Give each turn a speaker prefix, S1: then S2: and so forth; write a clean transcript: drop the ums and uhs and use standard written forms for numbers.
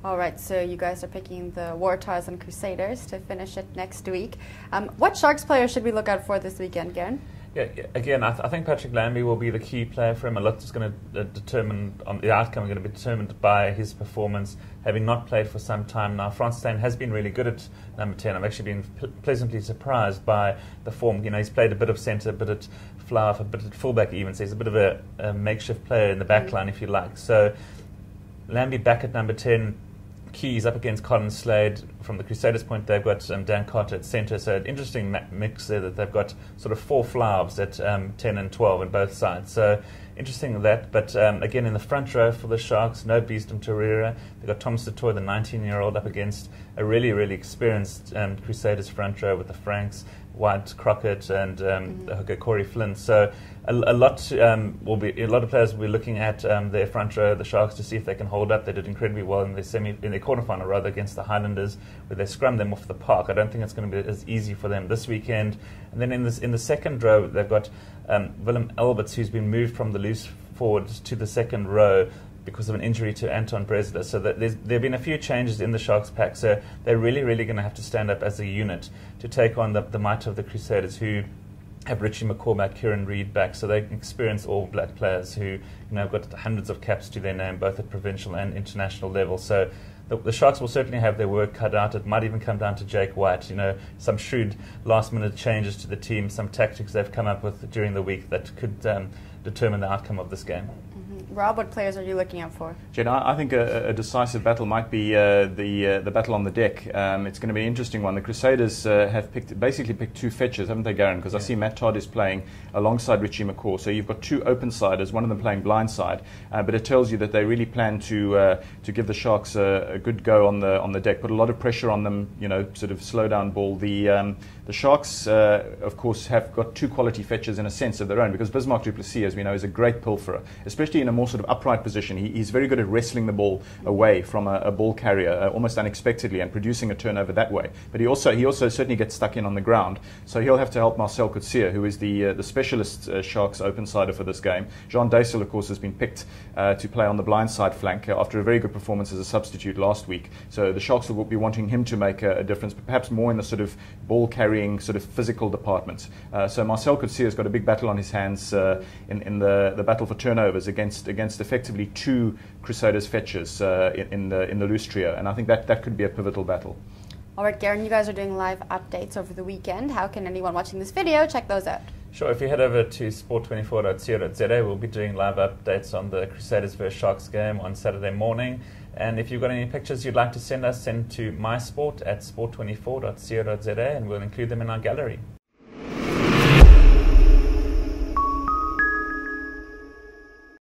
S1: All right, so you guys are picking the Waratahs and Crusaders to finish it next week. What Sharks players should we look out for this weekend, Garen?
S2: Yeah, again, I think Patrick Lambie will be the key player for him. A lot is going to determine on the outcome. Going to be determined by his performance, having not played for some time now. Frans Steyn has been really good at number 10. I've actually been pleasantly surprised by the form. You know, he's played a bit of centre, a bit at flower, a bit at fullback even. So he's a bit of a makeshift player in the back line, if you like. So Lambie back at number 10. Keys up against Colin Slade. From the Crusaders' point, they've got Dan Carter at centre, so an interesting mix there that they've got sort of four flavs at 10 and 12 on both sides. So interesting that. But again, in the front row for the Sharks, no Beeston Torreira. They've got Thomas du Toit, the 19-year-old, up against a really, really experienced Crusaders front row with the Franks, White, Crockett, and Corey Flynn. So a lot of players will be looking at their front row, the Sharks, to see if they can hold up. They did incredibly well in their quarterfinal rather against the Highlanders, where they scrummed them off the park. I don't think it's going to be as easy for them this weekend. And then in the second row, they've got Willem Alberts, who's been moved from the loose forward to the second row because of an injury to Anton Bresler. So there have been a few changes in the Sharks pack, so they're really, really going to have to stand up as a unit to take on the might of the Crusaders, who have Richie McCormack, Kieran Reid back, so they experienced All Black players who have got hundreds of caps to their name, both at provincial and international level. So the Sharks will certainly have their work cut out. It might even come down to Jake White. Some shrewd last-minute changes to the team, some tactics they've come up with during the week that could determine the outcome of this game.
S1: Rob, what players are you looking out for?
S3: Jen, I think a decisive battle might be the battle on the deck. It's going to be an interesting one. The Crusaders have basically picked two fetchers, haven't they, Garen? Because I see Matt Todd is playing alongside Richie McCaw. So you've got two open siders, one of them playing blindside. But it tells you that they really plan to give the Sharks a good go on the deck, put a lot of pressure on them. Sort of slow down ball. The Sharks, of course, have got two quality fetchers in a sense of their own, because Bismarck du Plessis, as we know, is a great pilferer, especially in a more sort of upright position. He's very good at wrestling the ball away from a ball carrier almost unexpectedly and producing a turnover that way. But he also certainly gets stuck in on the ground. So he'll have to help Marcel Coetzee, who is the specialist Sharks open sider for this game. Jean Duysel, of course, has been picked to play on the blindside flank after a very good performance as a substitute last week. So the Sharks will be wanting him to make a difference, but perhaps more in the sort of ball carrying sort of physical department. So Marcel Coetzee has got a big battle on his hands in the battle for turnovers against effectively two Crusaders fetchers in the loose trio, and I think that could be a pivotal battle.
S1: All right, Garen, you guys are doing live updates over the weekend. How can anyone watching this video check those out?
S2: Sure, if you head over to sport24.co.za, we'll be doing live updates on the Crusaders vs Sharks game on Saturday morning. And if you've got any pictures you'd like to send us, send to mysport@sport24.co.za and we'll include them in our gallery.